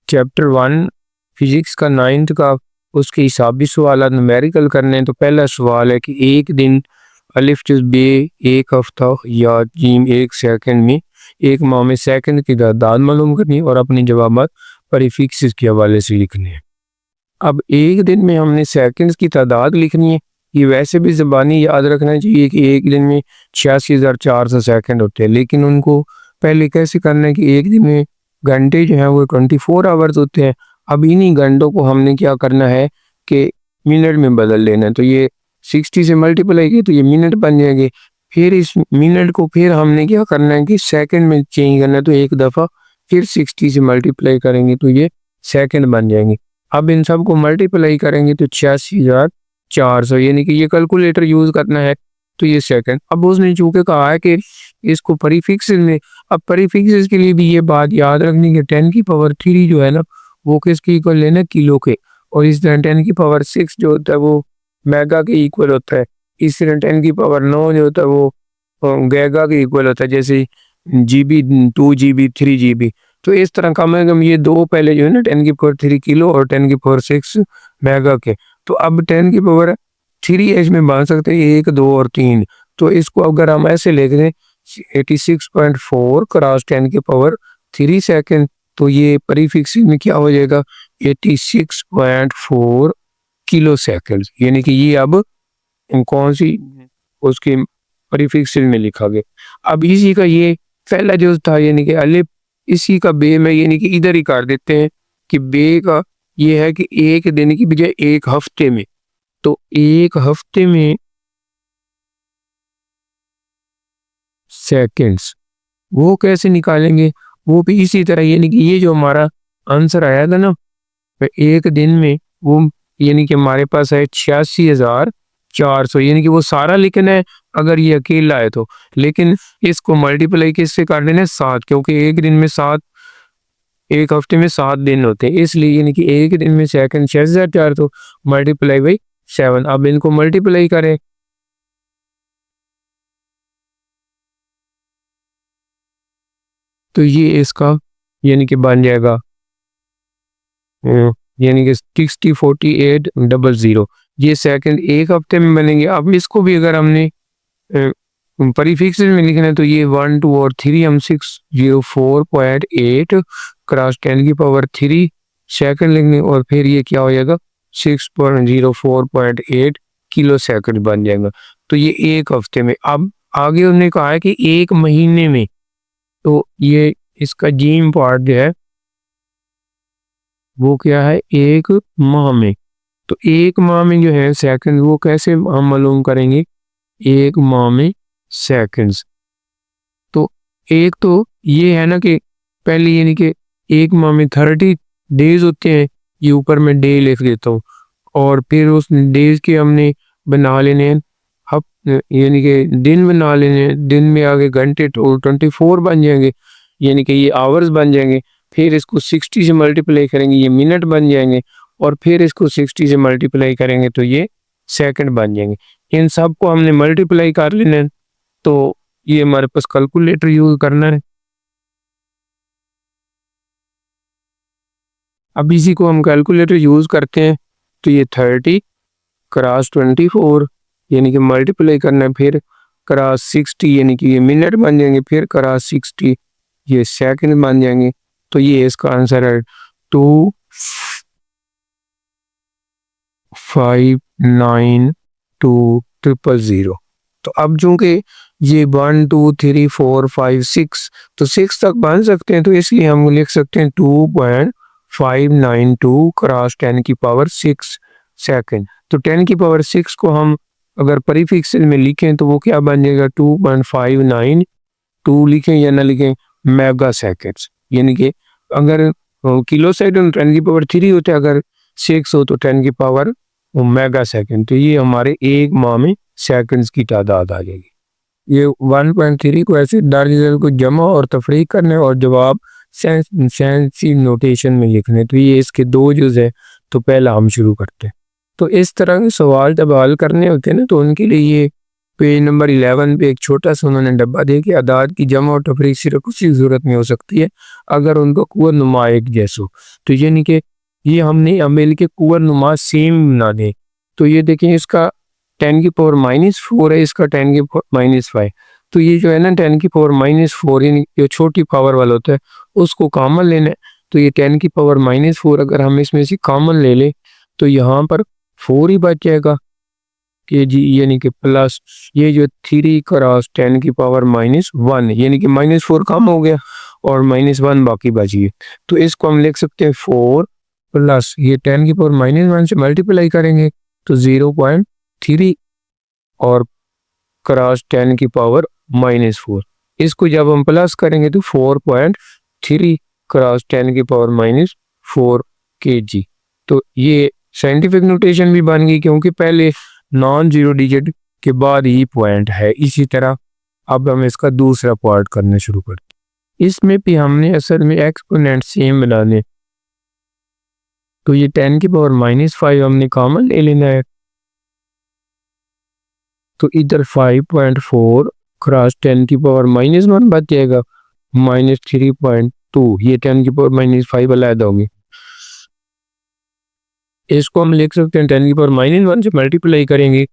Chapter 1 physics का 9th का उसके हिसाबी सवाल न्यूमेरिकल करने हैं। तो पहला सवाल है कि एक दिन, अलिफ जुज़ बे एक हफ्ता, या जीम एक सेकंड में, एक माह में सेकंड की तादाद मालूम करनी है और अपने जवाबात प्रीफिक्सेस के हवाले से लिखने हैं। अब एक दिन में हमने सेकंड्स की तादाद लिखनी है। ये वैसे भी ज़बानी याद रखना चाहिए कि एक दिन में 86,400 सेकंड होते हैं, लेकिन उनको पहले कैसे करना है कि एक दिन में घंटे जो हैं वो 24 आवर्स होते हैं। अब इन्हीं घंटों को हमने क्या करना है कि मिनट में बदल लेना है। तो ये 60 से मल्टीप्लाई किए तो ये मिनट बन जाएंगे। फिर इस मिनट को फिर हमने क्या करना है कि सेकंड में चेंज करना है। तो एक दफ़ा फिर 60 से मल्टीप्लाई करेंगे तो ये सेकंड बन जाएंगे। अब इन सब को मल्टीप्लाई करेंगे तो 86,400, यानी कि ये कैलकुलेटर यूज़ करना है तो ये सेकंड। अब उसने चूँकि कहा है कि इसको प्रीफिक्सेस में, अब प्रीफिक्सेस के लिए भी ये बात याद रखनी कि 10 की पावर 3 जो है ना वो किसके इक्वल लेना, किलो के। और इस तरह 10 की पावर 6 जो होता है वो मेगा के इक्वल होता है। इस तरह 10 की पावर 9 जो होता है वो गैगा के इक्वल होता है, जैसे GB 2 GB 3 GB। तो इस तरह कम से कम ये दो पहले जो है ना 10 की पावर 3 किलो और 10 की पावर 6 मेगा के। तो अब 10 की पावर 3 इसमें बन सकते हैं 1, 2 और 3। तो इसको अगर हम ऐसे लिख दें 86.4 क्रॉस 10 की पावर 3 सेकंड, तो ये प्रीफिक्स में क्या हो जाएगा 86.4 किलो सेकंड। यानी कि ये अब कौन सी उसके प्रीफिक्स में लिखा गया। अब इसी का ये पहला जो था यानी कि अलिफ, इसी का बे में यानी कि इधर ही कर देते हैं कि बे का ये है कि एक दिन की बजाय एक हफ्ते में। तो एक हफ्ते में सेकंड्स वो कैसे निकालेंगे, वो भी इसी तरह, यानी कि ये जो हमारा आंसर आया था ना एक दिन में, वो यानी कि हमारे पास है 86,400, यानी कि वो सारा लिखना है अगर ये अकेला है तो। लेकिन इसको मल्टीप्लाई किससे कर देना है 7, क्योंकि एक दिन में 7, एक हफ्ते में 7 दिन होते हैं, इसलिए यानी कि एक दिन में सेकंड 6,400 तो मल्टीप्लाई बाई 7। अब इनको मल्टीप्लाई करें तो ये इसका यानी कि बन जाएगा यानी कि 60,48,00। ये सेकंड एक हफ्ते में बनेंगे। अब इसको भी अगर हमने प्रीफिक्स में लिखना है तो ये 1, 2 और 3 हम 604.8 क्रॉस 10 की पावर 3 सेकंड लिखने, और फिर ये क्या हो जाएगा 604.8 किलो सेकंड बन जाएगा। तो ये एक हफ्ते में। अब आगे उन्होंने कहा है कि एक महीने में, तो ये इसका जीम पार्ट जो है वो क्या है एक माह में। तो एक माह में जो है सेकंड वो कैसे हम मालूम करेंगे, एक माह में सेकंड्स। तो एक तो ये है ना कि पहले यानी कि एक माह में 30 डेज होते हैं, ये ऊपर में डे लिख देता हूँ, और फिर उस डेज के हमने बना लेने हैं यानी कि दिन बना लेने हैं। दिन में आगे घंटे तो 24 बन जाएंगे, यानी कि ये आवर्स बन जाएंगे। फिर इसको 60 से मल्टीप्लाई करेंगे, ये मिनट बन जाएंगे, और फिर इसको 60 से मल्टीप्लाई करेंगे तो ये सेकंड बन जाएंगे। इन सब को हमने मल्टीप्लाई कर लेना है, तो ये हमारे पास कैलकुलेटर यूज करना है। अब इसी को हम कैलकुलेटर यूज करते हैं तो ये 30 क्रॉस 24 यानी कि मल्टीप्लाई करना है, फिर क्रॉस 60 यानी कि ये मिनट बन जाएंगे, फिर क्रॉस 60 ये सेकंड बन जाएंगे। तो ये इसका आंसर है 2592000। तो अब चूंकि ये 1, 2, 3, 4, 5, 6 तो 6 तक बन सकते हैं, तो इसलिए हम लिख सकते हैं 2.592 क्रॉस 10 की पावर 6 सेकंड। तो 10 की पावर 6 को हम अगर प्रीफिक्स में लिखें तो वो क्या बन जाएगा 2.592 लिखें या ना लिखें मेगा सेकंड्स। यानी कि अगर किलो सेकंड 10 की पावर 3 होते, अगर 6 हो तो 10 की पावर मेगा सेकंड। तो ये हमारे एक माह में सेकंड्स की तादाद आ जाएगी। ये 1.3 को ऐसे दर्ज को जमा और तफरीक करने और जवाब सेंसी नोटेशन में लिखने। तो ये इसके दो जुज़ है। तो पहला हम शुरू करते हैं। तो इस तरह के सवाल जब हल करने होते हैं ना तो उनके लिए ये पेज नंबर 11 पे एक छोटा सा उन्होंने डब्बा दे के अदाद की जमा और तफरीक सिर्फ उसी सूरत में हो सकती है अगर उनको कुव्वत नुमा एक जैसो। तो यानी कि ये हमने अमेल के कुव्वत नुमा सेम ना दें। तो ये देखें, इसका 10 की पावर -4 है, इसका 10 की पावर -5। तो ये जो है ना 10 की पावर -4 यानी जो छोटी पावर वाला होता है उसको कॉमन लेना है। तो ये 10 की पावर -4 अगर हम इसमें से कॉमन ले लें तो यहाँ पर 4 ही बच जाएगा कि जी, यानी कि प्लस ये जो 3 क्रॉस 10 की पावर -1 यानी कि -4 कम हो गया और -1 बाकी बच गई। तो इसको हम लिख सकते हैं 4 प्लस ये 10 की पावर -1 से मल्टीप्लाई करेंगे तो 0.3 और क्रॉस 10 की पावर -4। इसको जब हम प्लस करेंगे तो 4.3 क्रॉस 10 की पावर -4 kg। तो ये साइंटिफिक नोटेशन भी बन गई क्योंकि पहले नॉन जीरो डिजिट के बाद ही पॉइंट है। इसी तरह अब हम इसका दूसरा पार्ट करना शुरू करते। इसमें भी हमने असल में एक्सपोनेंट सेम बनाने। तो ये 10 की पावर -5 हमने कॉमन ले लेना है। तो इधर 5.4 क्रॉस 10 की पावर -1 बच जाएगा -3.2। ये 10 की पावर -5 अलग होंगे। इसको हम लिख सकते हैं 10 की पावर -1 से मल्टीप्लाई करेंगे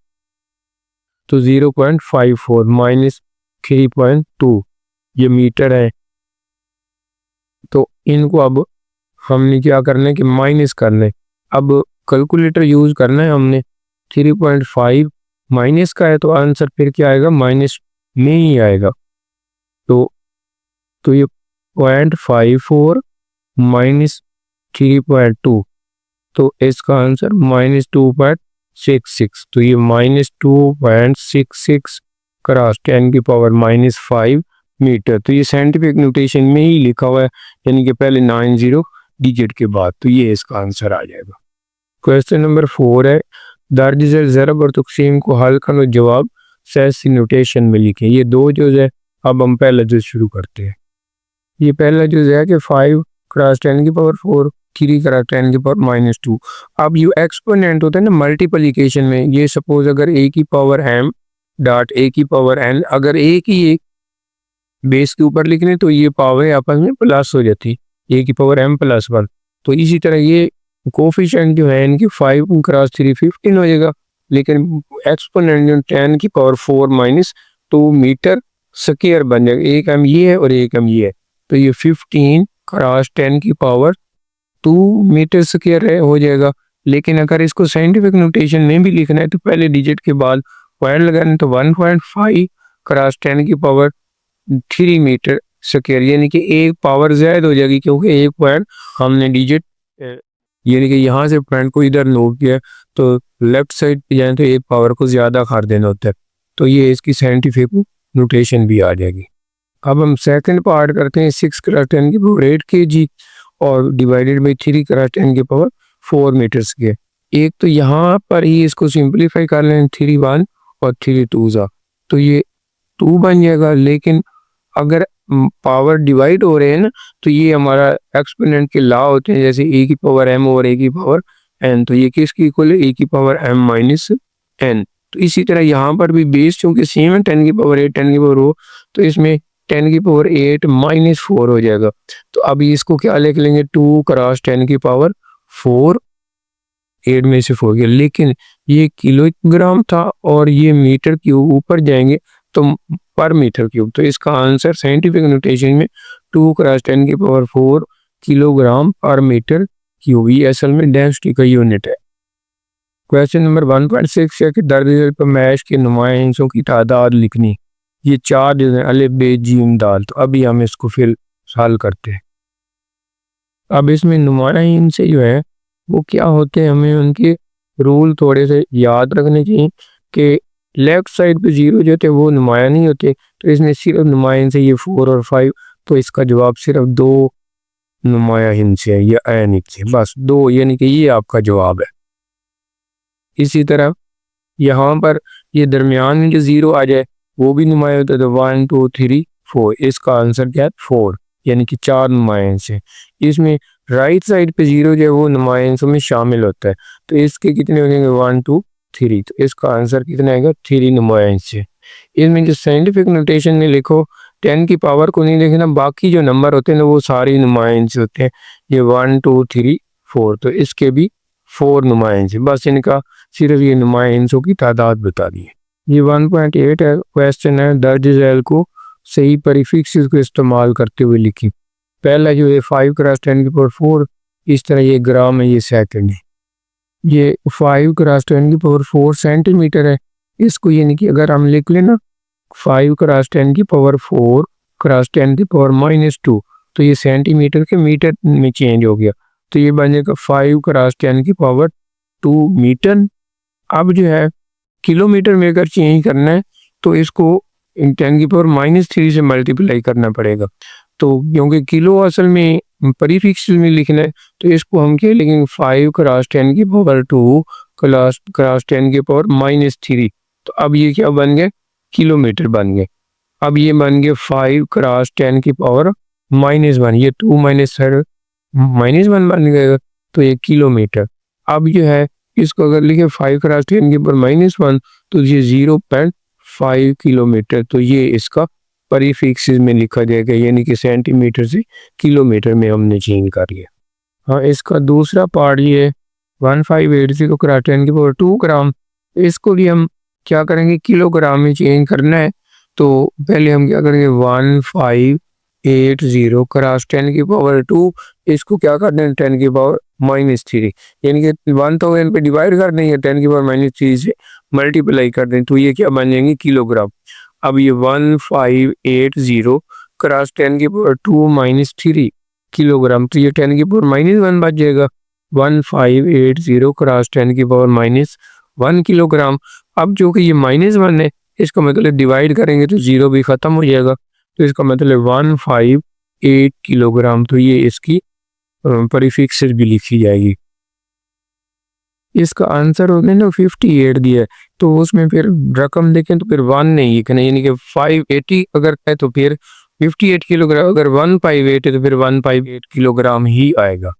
तो 0.54 -3.2 ये मीटर है। तो इनको अब हमने क्या करना है कि माइनस करना है। अब कैलकुलेटर यूज करना है हमने। 3.5 माइनस का है तो आंसर फिर क्या आएगा, माइनस में ही आएगा। तो ये 0.54 -3.2 तो इसका आंसर -2.66। तो ये -2.66 क्रॉस 10 की पावर -5 मीटर। तो ये साइंटिफिक नोटेशन में ही लिखा हुआ है यानी कि पहले 90 डिजिट के बाद। तो ये इसका आंसर आ जाएगा। क्वेश्चन नंबर 4 है, दर्ज झेल ज़रब और तकसीम को हल करो, जवाब सैसी नोटेशन में लिखें। ये दो जुज़ है। अब हम पहला जुज़ शुरू करते हैं। ये पहला जुज़ है कि 5 क्रॉस 10 की पावर 4 3 क्रॉस 10 की पावर -2। अब ये एक्सपोनेंट होता है ना मल्टीप्लिकेशन में, ये सपोज अगर a की पावर m डॉट a की पावर n, अगर a की एक बेस के ऊपर लिखने तो ये पावर आपस में प्लस हो जाती, a की पावर m + 1। तो इसी तरह ये कोफिशिएंट जो है इनकी 5 क्रॉस 3 15 हो जाएगा, लेकिन एक्सपोनेंट जो 10 की पावर 4 -2 मीटर स्क्वायर बन जाएगा। एक m ये है और एक m ये है। तो ये 15 क्रॉस 10 की पावर 2 मीटर स्क्वायर है हो जाएगा। लेकिन अगर इसको साइंटिफिक नोटेशन में भी लिखना है तो पहले डिजिट के बाद पॉइंट लगाना, तो 1.5 क्रॉस 10 की पावर 3 मीटर स्क्वायर यानी कि एक पावर ज्यादा हो जाएगी क्योंकि एक पॉइंट हमने डिजिट यानी कि यहाँ से पॉइंट को इधर नोट किया तो लेफ्ट साइड पे जाए तो एक पावर को ज्यादा कर देना होता है। तो ये इसकी साइंटिफिक नोटेशन भी आ जाएगी। अब हम सेकंड पार्ट करते हैं। 6 क्रॉस 10 की पावर 8 kg और डिवाइडेड बाई 3 क्रॉस 10 की पावर 4 मीटर स्क्वायर। एक तो यहाँ पर ही इसको सिंप्लीफाई कर लें, 3 1 और 3 2 जा तो ये 2 बन जाएगा। लेकिन अगर पावर डिवाइड हो रहे हैं ना तो ये हमारा एक्सपोनेंट के लॉ होते हैं, जैसे a की पावर m और a की पावर n। तो ये किसकी इक्वल है, a की पावर m - n। तो इसी तरह यहाँ पर भी बेस चूंकि सेम है 10 की पावर 8 10 की पावर वो, तो इसमें 10 की पावर 8 -4 हो जाएगा। तो अभी इसको क्या लिख लेंगे, 2 क्रॉस 10 की पावर 4 8 में से 4 गया। लेकिन ये किलोग्राम था और ये मीटर क्यूब ऊपर जाएंगे तो पर मीटर क्यूब। तो इसका आंसर साइंटिफिक नोटेशन में 2 क्रॉस 10 की पावर 4 किलोग्राम पर मीटर क्यूब। ये असल में डेंसिटी का यूनिट है। क्वेश्चन नंबर 1.6 है कि दर्ज पैमाइश के नुमाया हिस्सों की तादाद लिखनी। ये 4 जो है अलिफ बे जीम दाल। तो अभी हम इसको फिर हल करते हैं। अब इसमें नुमाया हिस्से जो है वो क्या होते हैं, हमें उनके रूल थोड़े से याद रखने चाहिए कि लेफ्ट साइड पे 0 जो थे वो नुमाया नहीं होते। तो इसमें सिर्फ नुमाया हिस्से ये 4 और 5। तो इसका जवाब सिर्फ 2 नुमाया हिस्से है, या ए नीचे बस 2, यानी कि ये आपका जवाब है। इसी तरह यहाँ पर ये दरमियान में जो 0 आ जाए वो भी नुमाया होता है। तो 1 2 3 4 इसका आंसर क्या है 4, यानी कि 4 नुमाया हिस्से। इसमें राइट साइड पे 0 जो है वो नुमाया हिस्सों में शामिल होता है। तो इसके कितने हो जाएंगे 1 2 3। तो इसका आंसर कितना आएगा 3 नुमाया हिस्से। इसमें जो साइंटिफिक नोटेशन में लिखो 10 की पावर को नहीं लिखना, बाकी जो नंबर होते हैं ना वो सारे नुमाइंस होते हैं। ये 1 2 3 4, तो इसके भी 4 नुमाइंस हैं, बस इनका सिर्फ ये नुमाइंसों की तादाद बता दी है। ये 1.8 है क्वेश्चन है, दर्ज झैल को सही प्रीफिक्सेस को इस्तेमाल करते हुए लिखी। पहला जो है 5 क्रॉस 10 की पावर 4, इस तरह ये ग्राम है, ये सेकंड है। ये 5 क्रॉस 10 की पावर 4 सेंटीमीटर है। इसको यानी कि अगर हम लिख लेना 5 क्रॉस 10 की पावर 4 क्रॉस 10 की पावर -2, तो ये सेंटीमीटर के मीटर में चेंज हो गया, तो ये बन जाएगा 5 क्रॉस 10 की पावर 2 मीटर। अब जो है किलोमीटर में अगर चेंज करना है तो इसको 10 की पावर -3 से मल्टीप्लाई करना पड़ेगा। तो क्योंकि किलो असल में प्रीफिक्स में लिखना है, तो इसको हम क्या लिखेंगे 5 क्रॉस 10 की पावर 2 क्रॉस 10 की पावर -3। तो अब ये क्या बन गए, किलोमीटर बन गए। अब ये बन गए 5 क्रॉस 10 की पावर -1, ये 2 -1 बन गएगा, तो ये किलोमीटर। अब जो है इसको अगर लिखे 5 क्रॉस 10 की पावर -1, तो ये 0.5 किलोमीटर, तो ये इसका प्रीफिक्सेस में लिखा जाएगा, यानी कि सेंटीमीटर से किलोमीटर में हमने चेंज कर लिया। हाँ, इसका दूसरा पार्ट ये 1580 क्रॉस 10 की पावर 2 ग्राम, इसको भी हम क्या करेंगे, किलोग्राम में चेंज करना है। तो पहले हम क्या करेंगे 1580 क्रॉस 10 की पावर 2, इसको क्या करना है 10 की पावर -3, यानी कि 1000 पे डिवाइड कर देंगे, 10 की पावर -3 से मल्टीप्लाई कर दें, तो ये क्या बन जाएंगे किलोग्राम। अब ये 1580 क्रॉस 10 की पावर 2 -3 किलोग्राम, तो ये 10 की पावर -1 बच जाएगा। 1580 क्रॉस 10 की पावर -1 किलोग्राम। अब जो कि ये -1 है, इसका मतलब डिवाइड करेंगे तो 0 भी ख़त्म हो जाएगा, तो इसका मतलब 158 किलोग्राम, तो ये इसकी प्रीफिक्सेस भी लिखी जाएगी। इसका आंसर होगा ना 58 दिया है, तो उसमें फिर रकम देखें तो फिर 1 नहीं लिखना, यानी कि 580 अगर है तो फिर 58 किलोग्राम, अगर 158 है तो फिर 158 किलोग्राम ही आएगा।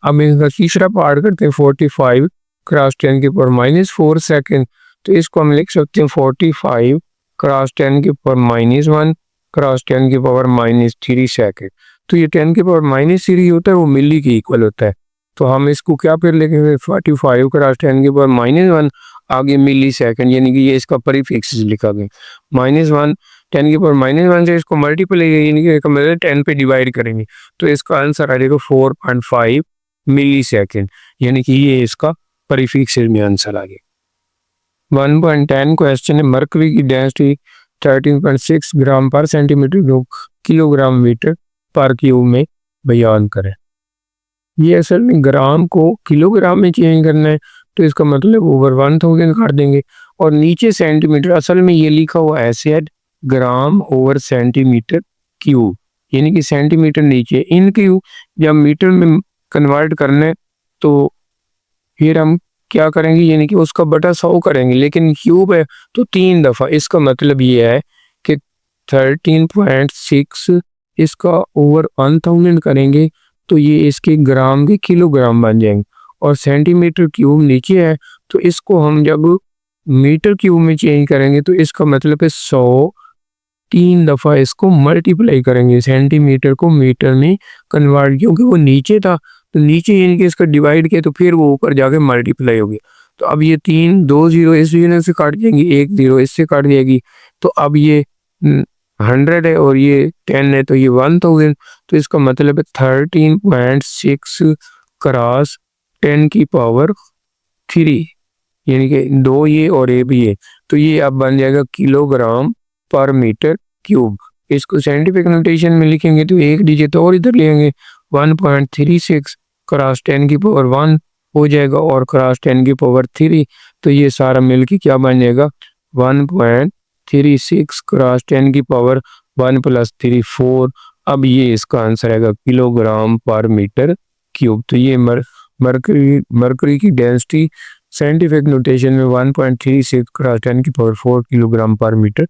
अब इसका तीसरा पार्ट करते हैं 45 क्रॉस 10 की पावर -4 सेकेंड, तो इसको हम लिख सकते हैं 45 क्रॉस 10 की पावर -1 क्रॉस 10 की पावर -3 सेकेंड। तो ये 10 की पावर -3 होता है, वो मिली के इक्वल होता है, तो हम इसको क्या फिर लिखेंगे 45 क्रॉस 10 की पावर -1 आगे मिली सेकेंड, यानी कि ये इसका प्रीफिक्स लिखा गया। -1 10 की पावर -1 से इसको मल्टीप्लाई यानी कि 10 पे डिवाइड करेंगे, तो इसका आंसर आ जाएगा 4.5 मिली सेकेंड, यानी कि ये इसका प्रीफिक्स में आंसर आ गया। 1.10 क्वेश्चन है, मरकरी की डेंसिटी 13.6 ग्राम पर सेंटीमीटर किलोग्राम मीटर पर क्यूब में बयान करें। ये असल में ग्राम को किलोग्राम में चेंज करना है, तो इसका मतलब ओवर 1000 कर देंगे, और नीचे सेंटीमीटर, असल में ये लिखा हुआ ऐसे है ग्राम ओवर सेंटीमीटर क्यूब, यानी कि सेंटीमीटर नीचे इन क्यूब, जब मीटर में कन्वर्ट करना है तो फिर हम क्या करेंगे, यानी कि उसका बटा 100 करेंगे, लेकिन क्यूब है तो 3 दफ़ा, इसका मतलब ये है कि 13.6 इसका ओवर 1000 करेंगे तो ये इसके ग्राम के किलोग्राम बन जाएंगे, और सेंटीमीटर क्यूब नीचे है, तो इसको हम जब मीटर क्यूब में चेंज करेंगे तो इसका मतलब है 100 3 दफ़ा इसको मल्टीप्लाई करेंगे, सेंटीमीटर को मीटर में कन्वर्ट, क्योंकि वो नीचे था तो नीचे यानी कि इसका डिवाइड किया तो फिर वो ऊपर जाके मल्टीप्लाई हो गया। तो अब ये 3 2 0 इस यूनिट से काट जाएंगी, 1 0 इससे काट जाएगी, तो अब ये 100 है और ये 10 है, तो ये 1000, तो इसका मतलब है 13.6 क्रॉस 10 की पावर 3, यानी कि 2 ये और ये भी है, तो ये अब बन जाएगा किलोग्राम पर मीटर क्यूब। इसको साइंटिफिक नोटेशन में लिखेंगे तो एक डिजिट और इधर लेंगे, 1.36 क्रॉस 10 की पावर 1 हो जाएगा और क्रॉस 10 की पावर 3, तो ये सारा मिलके क्या बन जाएगा 1.36 क्रॉस 10 की पावर 1 + 3 4। अब ये इसका आंसर आएगा किलोग्राम पर मीटर क्यूब। तो ये मरकरी की डेंसिटी साइंटिफिक नोटेशन में 1.36 क्रॉस 10 की पावर 4 किलोग्राम पर मीटर